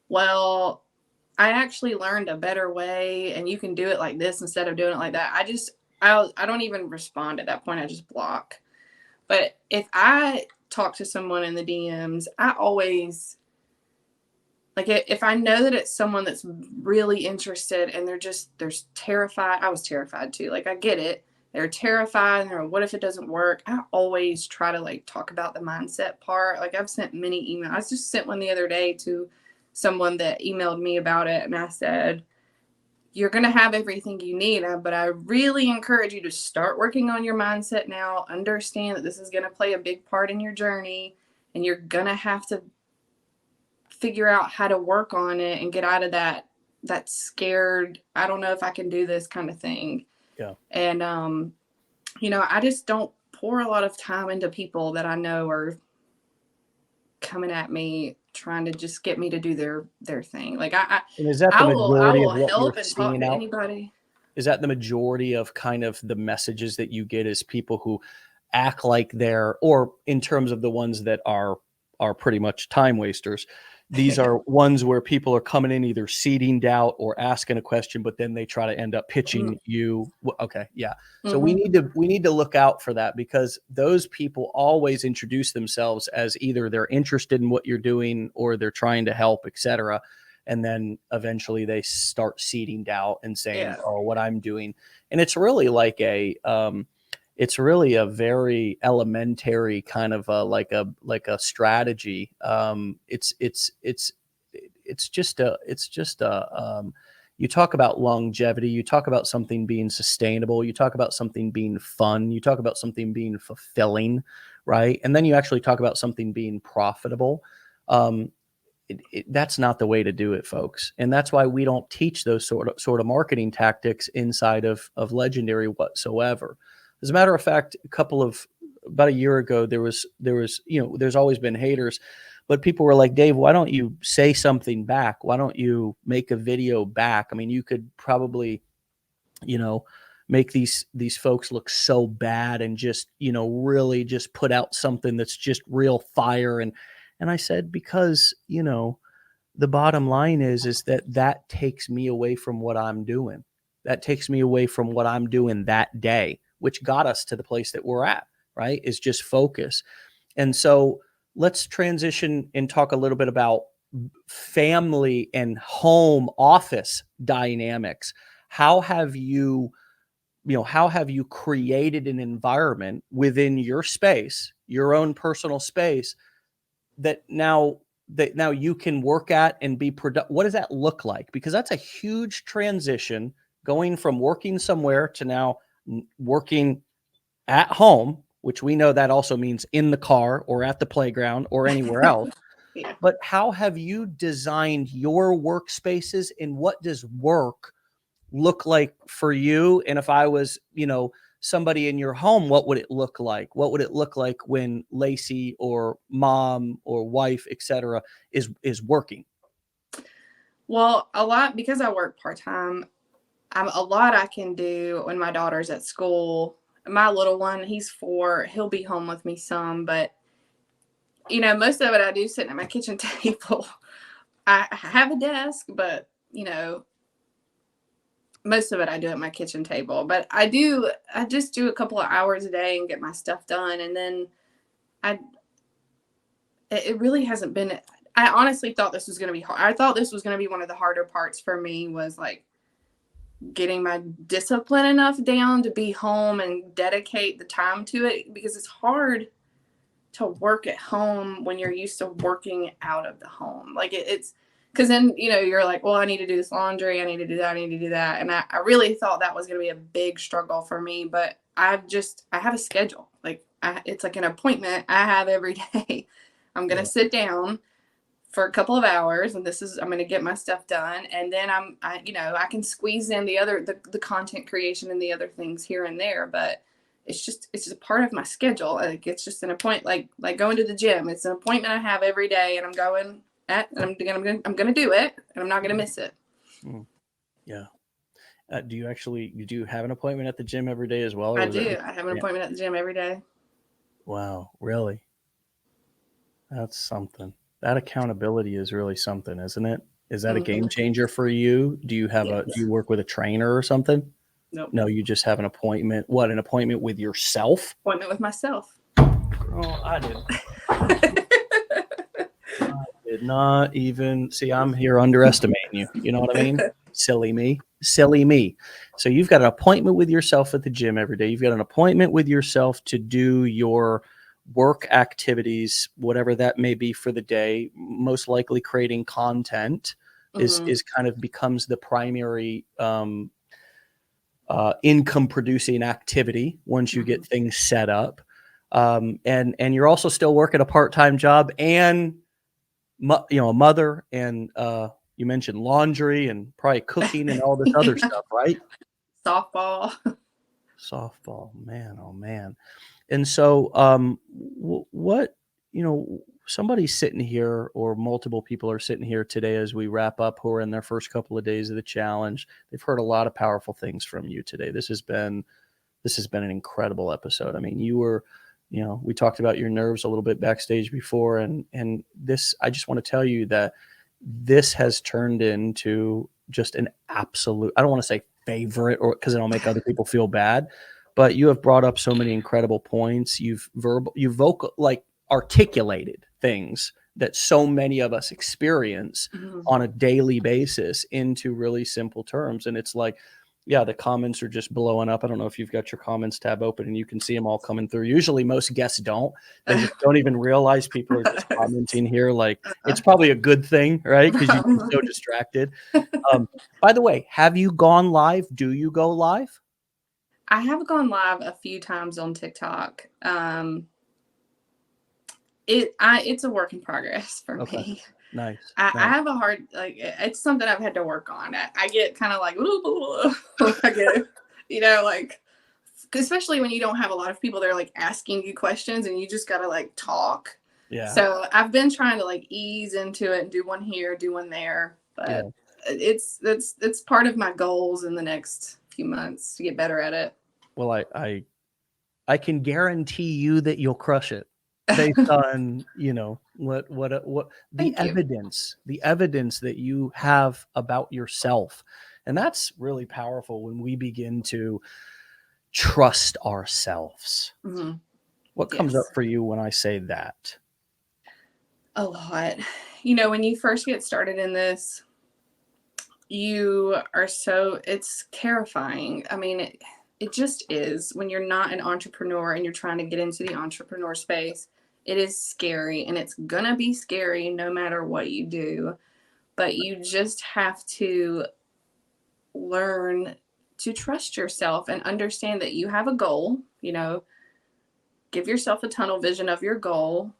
well, I actually learned a better way and you can do it like this instead of doing it like that. I don't even respond at that point. I just block. But if I talk to someone in the DMs, I always, like, if I know that it's someone that's really interested and they're terrified. I was terrified too. Like, I get it. They're terrified and they're, what if it doesn't work? I always try to like talk about the mindset part. Like, I've sent many emails. I just sent one the other day to someone that emailed me about it. And I said, you're going to have everything you need, but I really encourage you to start working on your mindset now. Understand that this is going to play a big part in your journey and you're going to have to figure out how to work on it and get out of that scared, I don't know if I can do this kind of thing. Yeah. And I just don't pour a lot of time into people that I know are coming at me trying to just get me to do their thing. Like, and is that the majority of what help you're and talk seeing to out? anybody. Is that the majority of kind of the messages that you get is people who act like they're, or in terms of the ones that are pretty much time wasters, these are ones where people are coming in either seeding doubt or asking a question, but then they try to end up pitching you. Okay. Yeah. So we need to look out for that, because those people always introduce themselves as either they're interested in what you're doing or they're trying to help, etc. And then eventually they start seeding doubt and saying, oh, what I'm doing. And it's really like it's really a very elementary kind of like a strategy. It's just a you talk about longevity, you talk about something being sustainable, you talk about something being fun, you talk about something being fulfilling, right? And then you actually talk about something being profitable. That's not the way to do it, folks. And that's why we don't teach those sort of marketing tactics inside of Legendary whatsoever. As a matter of fact, about a year ago, there was, there's always been haters, but people were like, Dave, why don't you say something back? Why don't you make a video back? I mean, you could probably, make these folks look so bad and just, really just put out something that's just real fire. And I said, because, the bottom line is that takes me away from what I'm doing. That takes me away from what I'm doing that day, which got us to the place that we're at, right? Is just focus. And so let's transition and talk a little bit about family and home office dynamics. How have you created an environment within your space, your own personal space, that now you can work at and be productive? What does that look like? Because that's a huge transition, going from working somewhere to now working at home, which we know that also means in the car or at the playground or anywhere else. Yeah. But how have you designed your workspaces, and what does work look like for you? And if I was, somebody in your home, what would it look like? What would it look like when Lacey or mom or wife, etc., is working? Well, a lot, because I work part-time, a lot I can do when my daughter's at school. My little one, he's 4. He'll be home with me some, but most of it I do sitting at my kitchen table. I have a desk, but most of it I do at my kitchen table. But I just do a couple of hours a day and get my stuff done, and then it really hasn't been. I honestly thought this was going to be hard. I thought this was going to be one of the harder parts for me, was like getting my discipline enough down to be home and dedicate the time to it, because it's hard to work at home when you're used to working out of the home. Like it's because then, you're like, well, I need to do this laundry. I need to do that. I need to do that. And I really thought that was going to be a big struggle for me, but I have a schedule. Like it's like an appointment I have every day. I'm going to sit down for a couple of hours, and I'm going to get my stuff done. And then I can squeeze in the content creation and the other things here and there, but it's just a part of my schedule. Like it's just an appointment, like going to the gym. It's an appointment I have every day, and I'm going I'm going to do it, and I'm not going to miss it. Yeah. Do you have an appointment at the gym every day as well? I do. I have an appointment at the gym every day. Wow. Really? That's something. That accountability is really something, isn't it? Is that a game changer for you? Do you have do you work with a trainer or something? Nope. No, you just have an appointment. What, an appointment with yourself? Appointment with myself. Girl, I did not even see. I'm here underestimating you. You know what I mean? Silly me. So you've got an appointment with yourself at the gym every day. You've got an appointment with yourself to do your work activities, whatever that may be for the day. Most likely creating content is kind of becomes the primary income producing activity once you get things set up. And you're also still working a part-time job, and a mother, and you mentioned laundry and probably cooking and all this other stuff, right? Softball, man, oh man. And so what, somebody's sitting here, or multiple people are sitting here today as we wrap up, who are in their first couple of days of the challenge. They've heard a lot of powerful things from you today. This has been an incredible episode. I mean, you were, we talked about your nerves a little bit backstage before, and this, I just want to tell you that this has turned into just an absolute, I don't want to say favorite, or because it'll make other people feel bad, but you have brought up so many incredible points. You've articulated things that so many of us experience on a daily basis into really simple terms. And it's like, yeah, the comments are just blowing up. I don't know if you've got your comments tab open and you can see them all coming through. Usually most guests don't. They just don't even realize people are just commenting here. Like, it's probably a good thing, right? Because you get so distracted. By the way, have you gone live? Do you go live? I have gone live a few times on TikTok. It's a work in progress for me. Nice. I have a hard, it's something I've had to work on. I get kind of like, I get, like, especially when you don't have a lot of people that are like asking you questions and you just got to like talk. Yeah. So I've been trying to like ease into it and do one here, do one there. But it's part of my goals in the next few months to get better at it. Well, I can guarantee you that you'll crush it, based on, what the evidence that you have about yourself. And that's really powerful when we begin to trust ourselves. What comes up for you when I say that? A lot. When you first get started in this, it's terrifying. I mean, it just is. When you're not an entrepreneur and you're trying to get into the entrepreneur space, it is scary, and it's gonna be scary no matter what you do. But you just have to learn to trust yourself and understand that you have a goal. Give yourself a tunnel vision of your goal.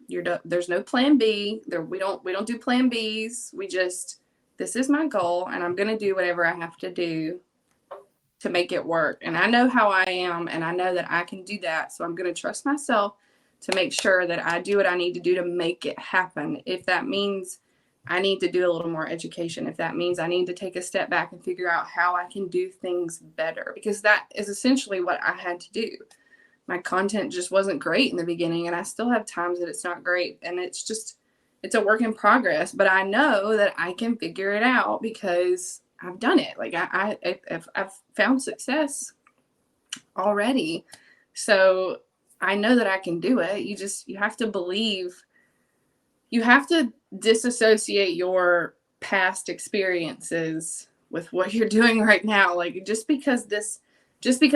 There's no plan B. We don't do plan Bs. This is my goal, and I'm gonna do whatever I have to do to make it work. And I know how I am, and I know that I can do that. So I'm going to trust myself to make sure that I do what I need to do to make it happen. If that means I need to do a little more education. If that means I need to take a step back and figure out how I can do things better, because that is essentially what I had to do. My content just wasn't great in the beginning, and I still have times that it's not great, and it's a work in progress, but I know that I can figure it out because I've done it. Like I've found success already. So I know that I can do it. You have to believe, you have to disassociate your past experiences with what you're doing right now. Like just because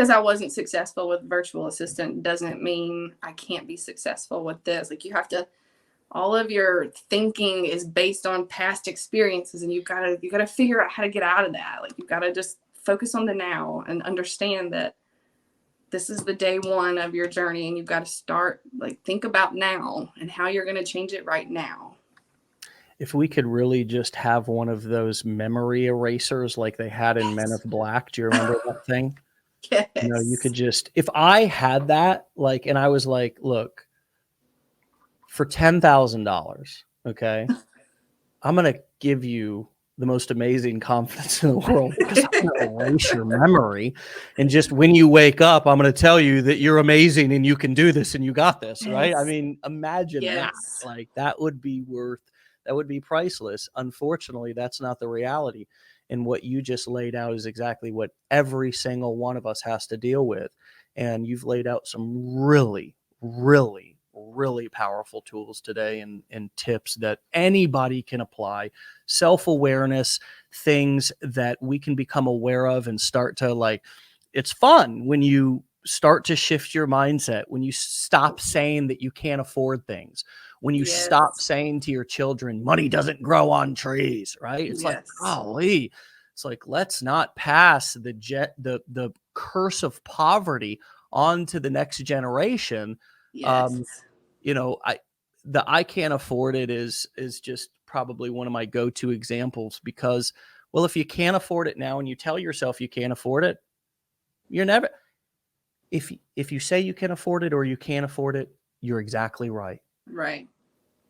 I wasn't successful with virtual assistant doesn't mean I can't be successful with this. Like you have to, all of your thinking is based on past experiences, and you gotta figure out how to get out of that. Like you've got to just focus on the now and understand that this is the day one of your journey, and you've got to start, like, think about now and how you're going to change it right now. If we could really just have one of those memory erasers like they had in Men of Black. Do you remember that thing? Yes. You know, you could just, if I had that, like, and I was like, look, for $10,000, okay, I'm going to give you the most amazing confidence in the world because I'm going to erase your memory. And just when you wake up, I'm going to tell you that you're amazing and you can do this and you got this, right? Yes. I mean, imagine that. Yes. Like that would be priceless. Unfortunately, that's not the reality. And what you just laid out is exactly what every single one of us has to deal with. And you've laid out some really, really, really powerful tools today and tips that anybody can apply. Self-awareness, things that we can become aware of and start to, like, it's fun when you start to shift your mindset, when you stop saying that you can't afford things, when you Yes. stop saying to your children, money doesn't grow on trees, right? It's like, golly, it's like, let's not pass the curse of poverty on to the next generation. Yes. You know, I can't afford it is just probably one of my go-to examples because, well, if you can't afford it now and you tell yourself you can't afford it, you're never, if you say you can afford it or you can't afford it, you're exactly right. Right.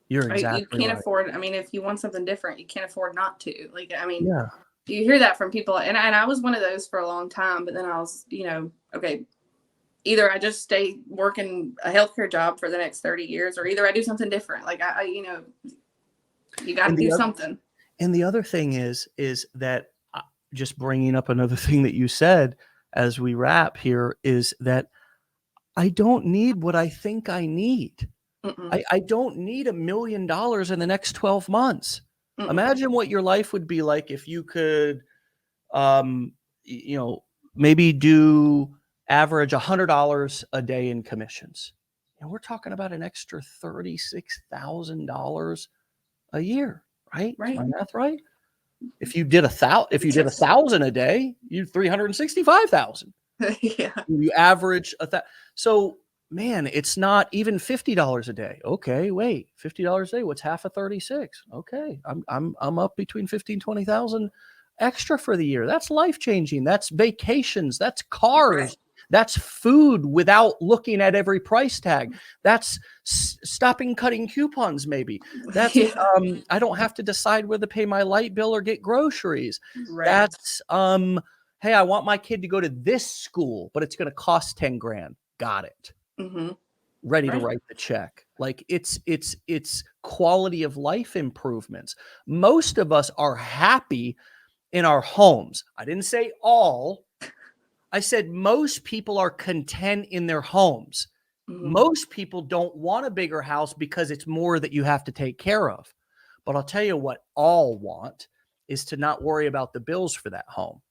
You're exactly You can't right. afford, I mean, if you want something different, you can't afford not to. Like, I mean, Yeah. you hear that from people, and I was one of those for a long time, but then I was, okay, either I just stay working a healthcare job for the next 30 years, or either I do something different. Like you got to do something. And the other thing is that, just bringing up another thing that you said as we wrap here, is that I don't need what I think I need. I don't need $1 million in the next 12 months. Imagine what your life would be like if you could, maybe do average $100 a day in commissions. And we're talking about an extra $36,000 a year, right? Right. Is my math right? If you did 1,000 a day, you 365,000. Yeah. You average so, man, it's not even $50 a day. Okay, wait, $50 a day. What's half of 36? Okay, I'm up between 15, 20,000 extra for the year. That's life changing. That's vacations. That's cars. Right. That's food without looking at every price tag. That's stopping cutting coupons. Maybe that's I don't have to decide whether to pay my light bill or get groceries. Right. That's hey, I want my kid to go to this school, but it's going to cost 10 grand. Got it. Ready to write the check. Like it's quality of life improvements. Most of us are happy in our homes. I didn't say all. I said most people are content in their homes. Most people don't want a bigger house because it's more that you have to take care of. But I'll tell you what all want is to not worry about the bills for that home.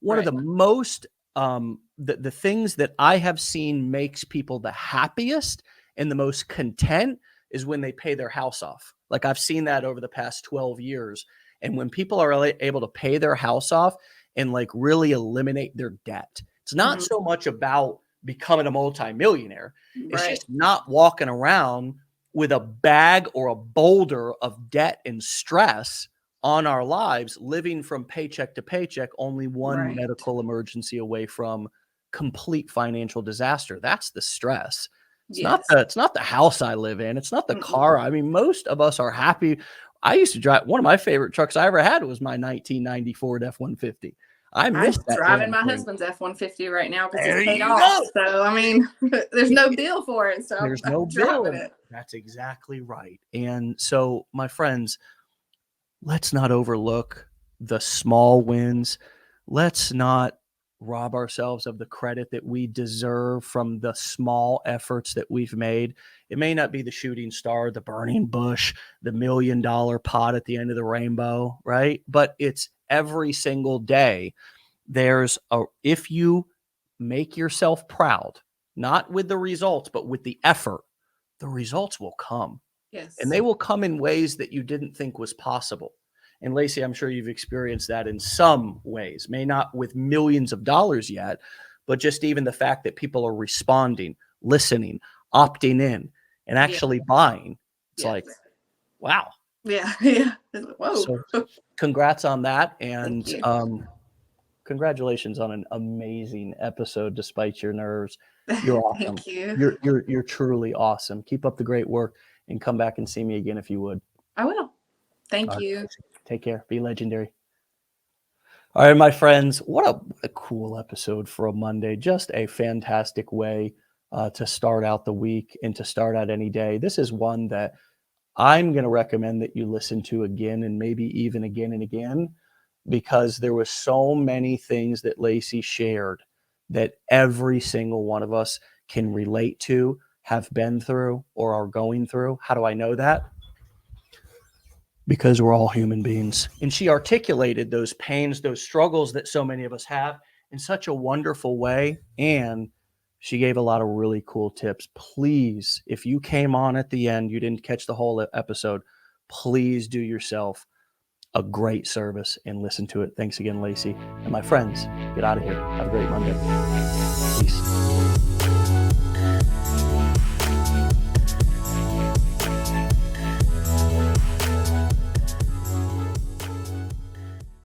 One of the most, the things that I have seen makes people the happiest and the most content is when they pay their house off. Like I've seen that over the past 12 years. And when people are able to pay their house off and like really eliminate their debt, it's not so much about becoming a multimillionaire. It's just not walking around with a bag or a boulder of debt and stress on our lives, living from paycheck to paycheck, only one medical emergency away from complete financial disaster. That's the stress. It's not the house I live in. It's not the car. I mean, most of us are happy. I used to drive one of my favorite trucks I ever had was my 1990 Ford F-150. I I'm missed that driving damn my thing. husband's F-150 right now because There it's paid you off. go. So, I mean, there's no bill for it. So There's I'm no bill driving in it. it. That's exactly right. And so, my friends, let's not overlook the small wins. Let's not rob ourselves of the credit that we deserve from the small efforts that we've made. It may not be the shooting star, the burning bush, the $1 million pot at the end of the rainbow, right? But it's every single day. If you make yourself proud, not with the results, but with the effort, the results will come. And Yes. they will come in ways that you didn't think was possible. And Lacey, I'm sure you've experienced that in some ways, may not with millions of dollars yet, but just even the fact that people are responding, listening, opting in, and Yeah. actually buying. It's Yes. like, wow. Yeah. Yeah. Whoa. So congrats on that. Thank And you. congratulations on an amazing episode despite your nerves. You're awesome. Thank you. You're truly awesome. Keep up the great work and come back and see me again if you would. I will. All Thank right, you. take care. Be legendary. All right, my friends, what a cool episode for a Monday. Just a fantastic way to start out the week and to start out any day. This is one that I'm going to recommend that you listen to again and maybe even again and again, because there was so many things that Lacey shared that every single one of us can relate to, have been through, or are going through. How do I know that? Because we're all human beings. And she articulated those pains, those struggles that so many of us have in such a wonderful way. And she gave a lot of really cool tips. Please, if you came on at the end, you didn't catch the whole episode, please do yourself a great service and listen to it. Thanks again, Lacey. And my friends, get out of here. Have a great Monday. Peace.